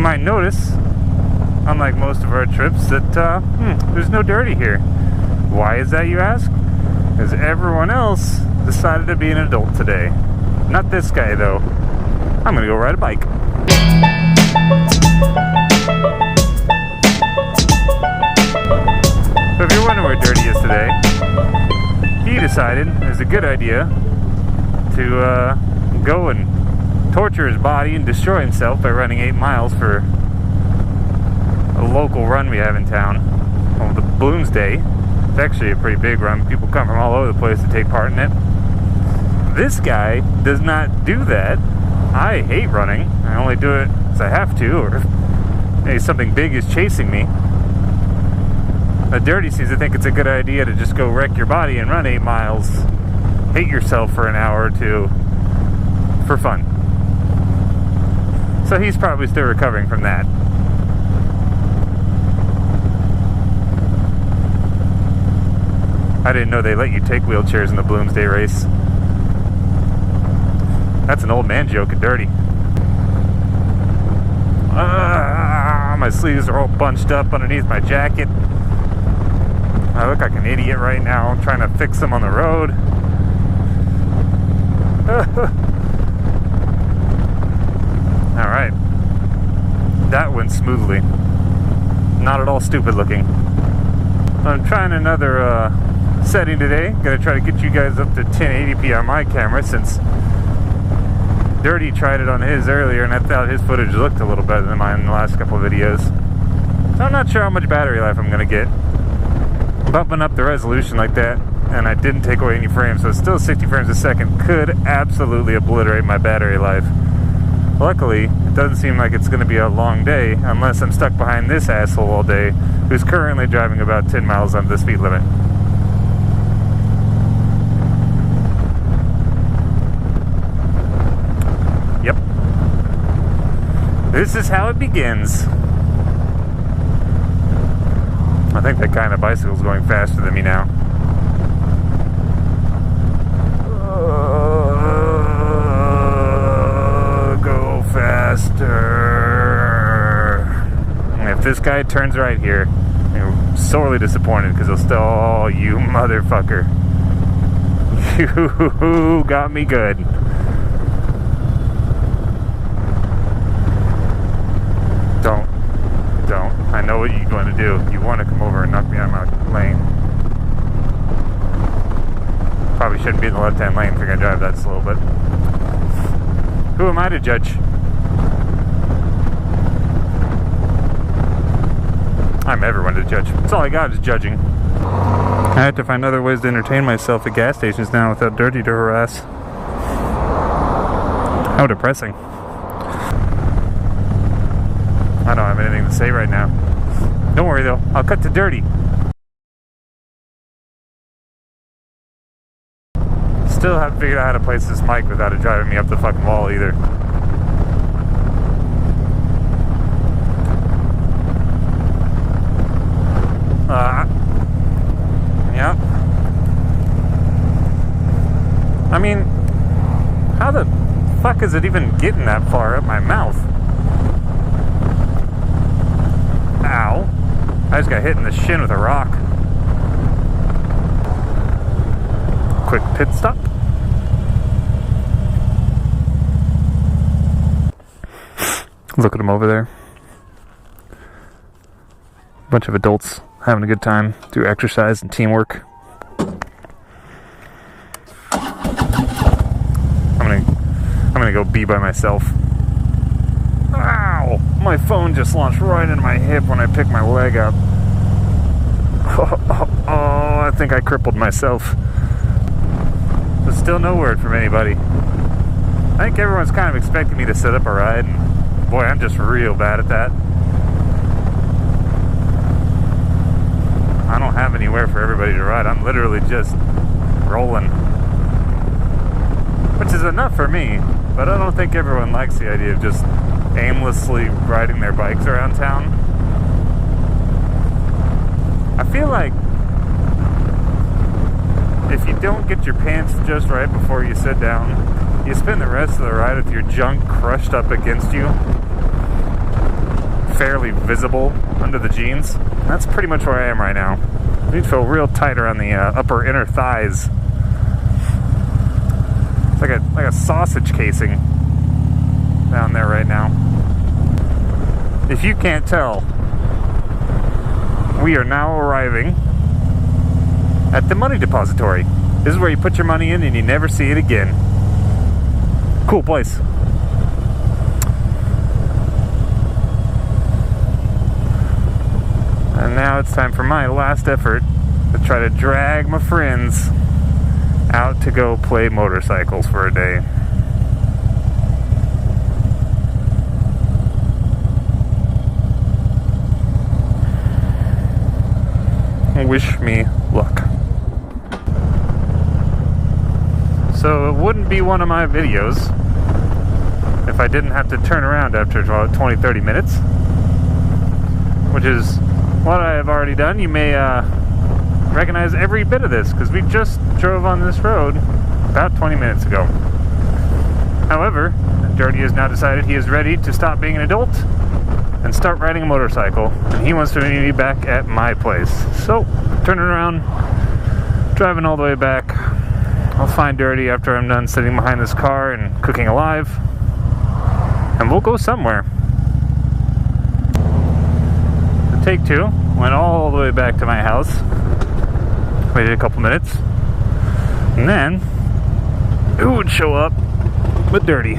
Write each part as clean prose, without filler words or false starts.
might notice, unlike most of our trips, that there's no Dirty here. Why is that, you ask? Because everyone else decided to be an adult today. Not this guy, though. I'm gonna go ride a bike. So if you're wondering where Dirty is today, he decided it was a good idea to go and torture his body and destroy himself by running 8 miles for a local run we have in town called the Bloomsday. It's actually a pretty big run. People come from all over the place to take part in it. This guy does not do that. I hate running. I only do it because I have to, or if maybe something big is chasing me. The Dirty seems to think it's a good idea to just go wreck your body and run 8 miles, hate yourself for an hour or two for fun. So he's probably still recovering from that. I didn't know they let you take wheelchairs in the Bloomsday race. That's an old man joke at Dirty. My sleeves are all bunched up underneath my jacket. I look like an idiot right now. I'm trying to fix them on the road. Alright. That went smoothly. Not at all stupid looking. I'm trying another setting today. Gonna try to get you guys up to 1080p on my camera, since Dirty tried it on his earlier and I thought his footage looked a little better than mine in the last couple of videos. So I'm not sure how much battery life I'm gonna get. Bumping up the resolution like that, and I didn't take away any frames, so it's still 60 frames a second, could absolutely obliterate my battery life. Luckily, it doesn't seem like it's going to be a long day, unless I'm stuck behind this asshole all day, who's currently driving about 10 miles under the speed limit. Yep. This is how it begins. I think that kind of bicycle's going faster than me now. Go faster. And if this guy turns right here, I'm sorely disappointed, because he'll still, oh, you motherfucker. You got me good. Don't. I know what you're going to do. You want to come over and knock me out of my lane. Probably shouldn't be in the left-hand lane if you're going to drive that slow, but who am I to judge? I'm everyone to judge. That's all I got is judging. I have to find other ways to entertain myself at gas stations now without Dirty to harass. How depressing. I don't have anything to say right now. Don't worry though, I'll cut to Dirty. Still haven't figured out how to place this mic without it driving me up the fucking wall either. Yeah. I mean, how the fuck is it even getting that far up my mouth? Ow. I just got hit in the shin with a rock. Quick pit stop. Look at them over there. Bunch of adults having a good time through exercise and teamwork. I'm gonna go be by myself. Ow! My phone just launched right into my hip when I picked my leg up. Oh, I think I crippled myself. But still no word from anybody. I think everyone's kind of expecting me to set up a ride, and boy, I'm just real bad at that. I don't have anywhere for everybody to ride. I'm literally just rolling. Which is enough for me, but I don't think everyone likes the idea of just aimlessly riding their bikes around town. I feel like if you don't get your pants just right before you sit down, you spend the rest of the ride with your junk crushed up against you. fairly visible under the jeans. And that's pretty much where I am right now. These feel real tight around the upper inner thighs. It's like a sausage casing down there right now. If you can't tell, we are now arriving at the money depository. This is where you put your money in and you never see it again. Cool place. And now it's time for my last effort to try to drag my friends out to go play motorcycles for a day. Wish me luck. So it wouldn't be one of my videos if I didn't have to turn around after about 20-30 minutes, which is what I have already done. You may recognize every bit of this because we just drove on this road about 20 minutes ago. However, Dirty has now decided he is ready to stop being an adult and start riding a motorcycle, and he wants to meet me back at my place. So, turning around, driving all the way back. I'll find Dirty after I'm done sitting behind this car and cooking alive, and we'll go somewhere. The take two went all the way back to my house, waited a couple minutes, and then it would show up with Dirty.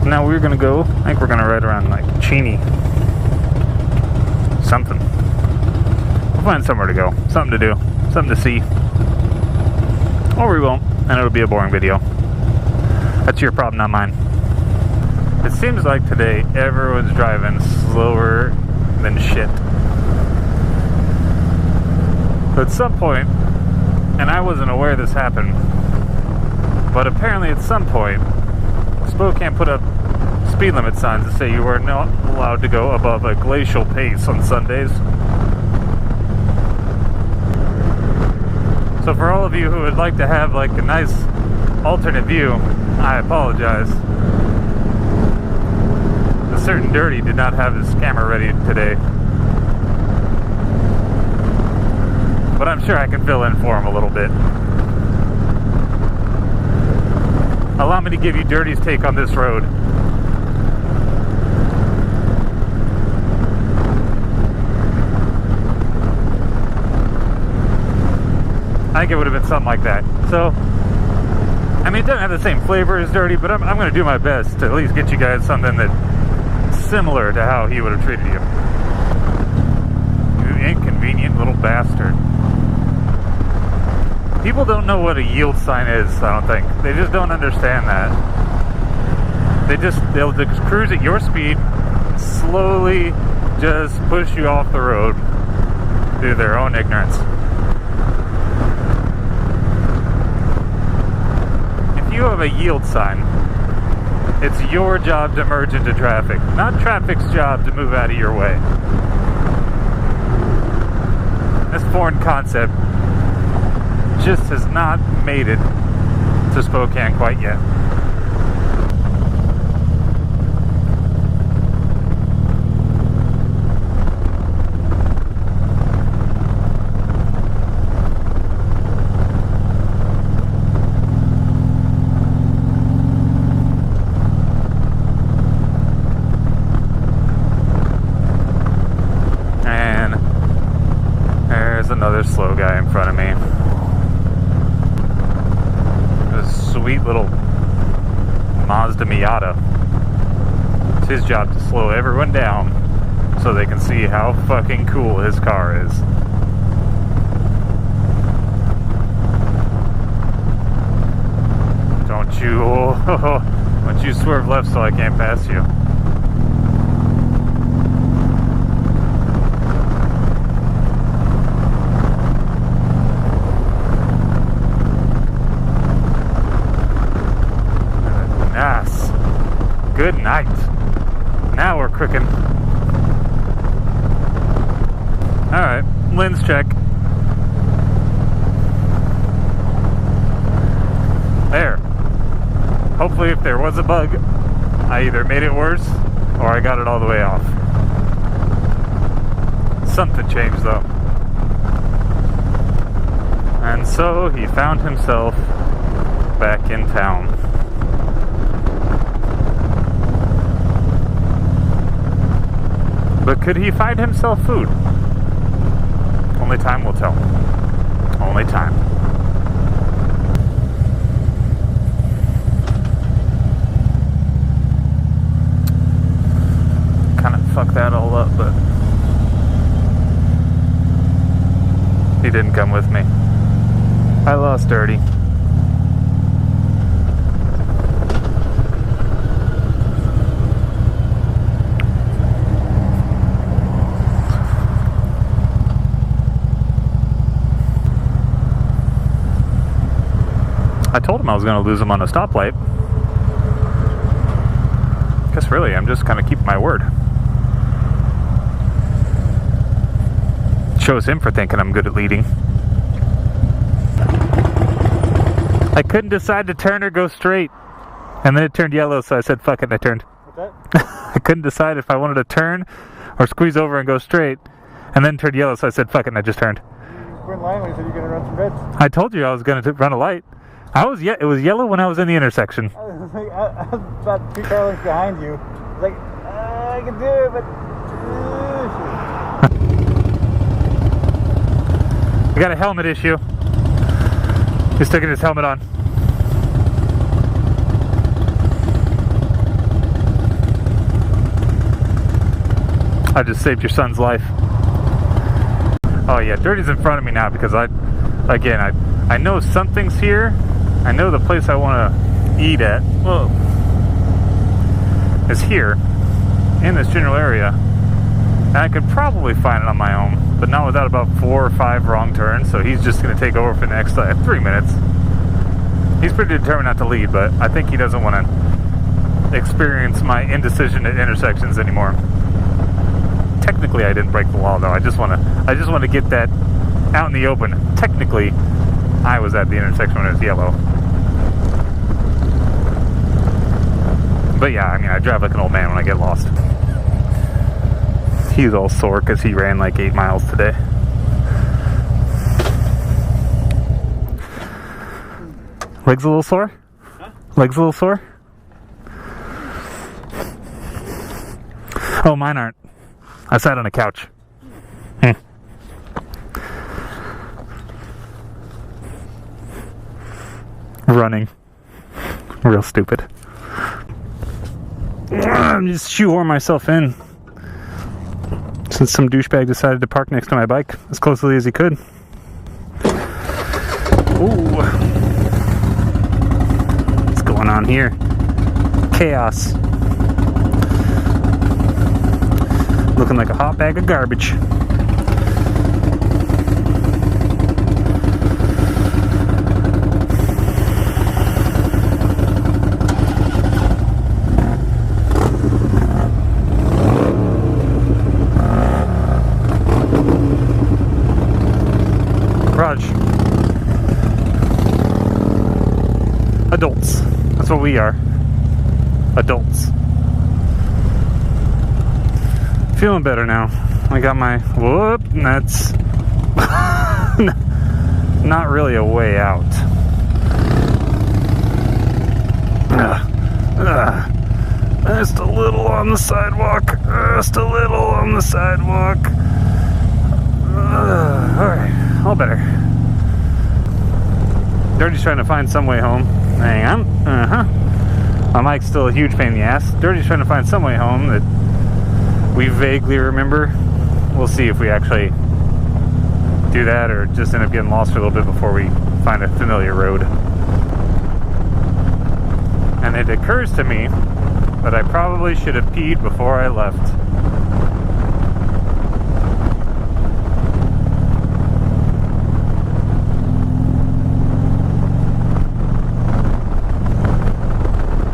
Now we're gonna go, I think we're gonna ride around like Cheney. Something. We'll find somewhere to go, something to do, something to see. Or we won't, and it'll be a boring video. That's your problem, not mine. It seems like today everyone's driving slower than shit. But at some point, and I wasn't aware this happened, but apparently at some point, Spokane put up speed limit signs that say you were not allowed to go above a glacial pace on Sundays. So for all of you who would like to have like a nice alternate view, I apologize. A certain Dirty did not have his camera ready today. But I'm sure I can fill in for him a little bit. Allow me to give you Dirty's take on this road. I think it would have been something like that. So, I mean, it doesn't have the same flavor as Dirty, but I'm going to do my best to at least get you guys something that's similar to how he would have treated you. You inconvenient little bastard. People don't know what a yield sign is, I don't think. They just don't understand that. They'll just cruise at your speed, slowly just push you off the road through their own ignorance. If you have a yield sign, it's your job to merge into traffic, not traffic's job to move out of your way. This foreign concept just has not made it to Spokane quite yet. And there's another slow guy in front of me. Sweet little Mazda Miata. It's his job to slow everyone down so they can see how fucking cool his car is. Don't you swerve left so I can't pass you. Good night. Now we're cooking. Alright, lens check. There. Hopefully if there was a bug, I either made it worse or I got it all the way off. Something changed though. And so he found himself back in town. But could he find himself food? Only time will tell. Only time. Kind of fucked that all up, but he didn't come with me. I lost Dirty. I told him I was going to lose him on a stoplight. Guess really, I'm just kind of keeping my word. Shows him for thinking I'm good at leading. I couldn't decide to turn or go straight. And then it turned yellow, so I said fuck it, and I turned. What's that? I couldn't decide if I wanted to turn or squeeze over and go straight. And then it turned yellow, so I said fuck it, and I just turned. You were in line when you said you were going to run some reds. I told you I was going to run a light. It was yellow when I was in the intersection. I was about 2 car lengths behind you. I was like, I can do it, but... We got a helmet issue. He's sticking his helmet on. I just saved your son's life. Oh yeah, Dirty's in front of me now because I know something's here. I know the place I want to eat at, well, is here, in this general area. And I could probably find it on my own, but not without about 4 or 5 wrong turns, so he's just going to take over for the next 3 minutes. He's pretty determined not to lead, but I think he doesn't want to experience my indecision at intersections anymore. Technically, I didn't break the law, though. I just want to get that out in the open. Technically, I was at the intersection when it was yellow. But yeah, I mean, I drive like an old man when I get lost. He's all sore because he ran like 8 miles today. Legs a little sore? Huh? Legs a little sore? Oh, mine aren't. I sat on a couch. Running. Real stupid. Just shoehorn myself in. Since some douchebag decided to park next to my bike as closely as he could. Ooh. What's going on here? Chaos. Looking like a hot bag of garbage. Adults. That's what we are. Adults. Feeling better now. I got my whoop, and that's not really a way out. Just a little on the sidewalk. Just a little on the sidewalk. Alright, all better. Dirty's trying to find some way home. Hang on. My mic's still a huge pain in the ass. Dirty's trying to find some way home that we vaguely remember. We'll see if we actually do that or just end up getting lost for a little bit before we find a familiar road. And it occurs to me that I probably should have peed before I left.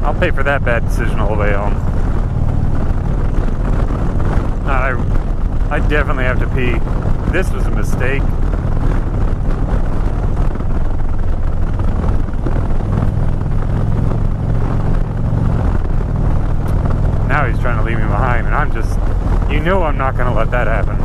I'll pay for that bad decision all the way home. I definitely have to pee. This was a mistake. Now he's trying to leave me behind, and I'm just, I'm not going to let that happen.